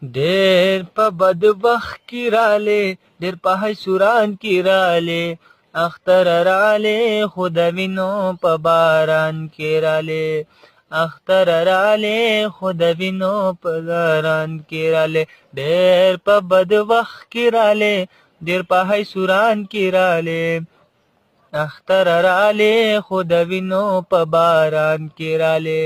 ډېر په بد وخت کې رالی، ډېر په حیثوران کې رالی، اختر رالی خو د وینو په باران کې رالی، اختر رالی خو د وینو په باران کې رالی، ډېر په بد وخت کې رالی، ډېر په حیثوران کې رالی، اختر رالی خو د وینو په باران کې رالی،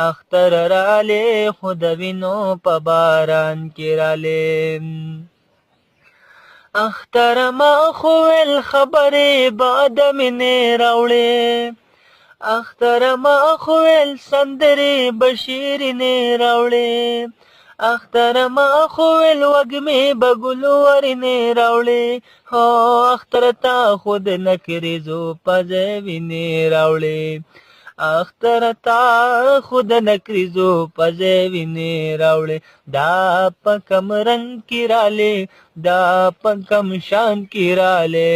اختر رالی خو د وینو په باران کې رالی. اختر ما خو ول خبرې باد مینې راوړې، اختر ما خو ول سندرې بشیرینې راوړې، اختر ما خو ول وږمې بګلو ورینې راوړې، هو اختر تا خود نکریزو پځې وینې راوړې، اختر تا خود نکریزو پځې وینې راوړې، دا په کم رنگ کې رالی، دا په کم شان کې رالی،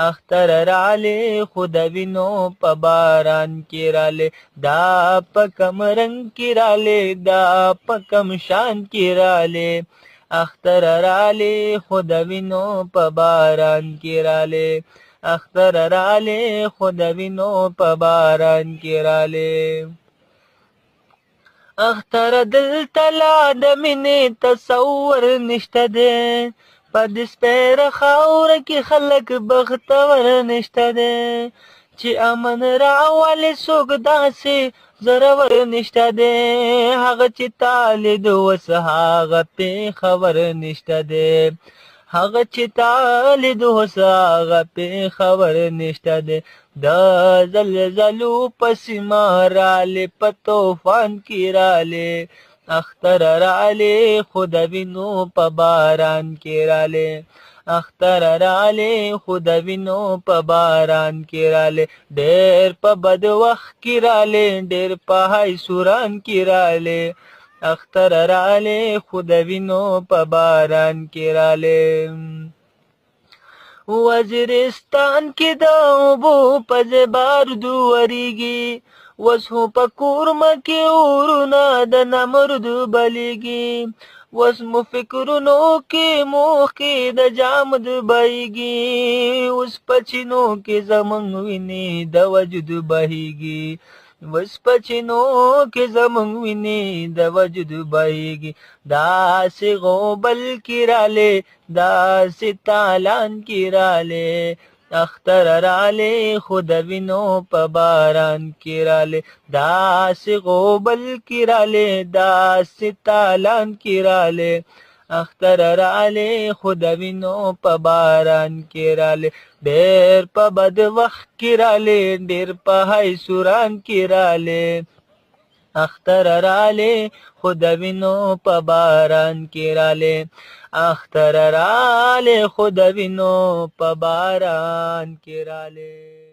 اختر رالی خو د وینو په باران کې رالی، دا په کم رنگ کې رالی، دا په کم شان کې رالی، اختر رالی خو د وینو په باران کې رالی، اختر رالی خو د وینو په باران کې رالی. اختر دلته لا د مینې تصور نشته دی، په دې سپېره خاوره کې خلک بختور نشته دی، چې امن راولي څوک داسې زورور نشته دی، هغه چې تا لید اوس هغه پېښور نشته دی، هغه چې تا لید اوس هغه پېښور نشته دی، د زلزلو په سیمه رالی، په طوفان کې رالی، اختر رالی خو د وینو په باران کې رالی، اختر رالی خو د وینو په باران کې رالی، ډېر په بد وخت کې رالی، ډېر په حیثوران کې رالی، اختر رالی خو د وینو په باران کې رالی. وزیرستان کې د اوبو په بارودو وریږي، اوس خو په کورمه کې اورونه د نمردو بلیږي، اوس مو فکرونو کې موخې د جامد بهیږي، اوس په چینو کې زمونږ وینې د وجود بهیږي، اوس په چینو کې زمونږ وینې د وجود بهیږي، داسې غوبل کې رالی، داسې تالان کې رالی، اختر رالی خو د وینو په باران کې رالی، داسې غوبل کې رالی، داسې تالان کې رالی، اختر رالی خو د وینو په باران کې رالی، ډېر په بد وخت کې رالی، ډېر په حیثوران کې رالی، اختر رالی خو د وینو په باران کې رالی، اختر رالی خو د وینو په باران کې رالی.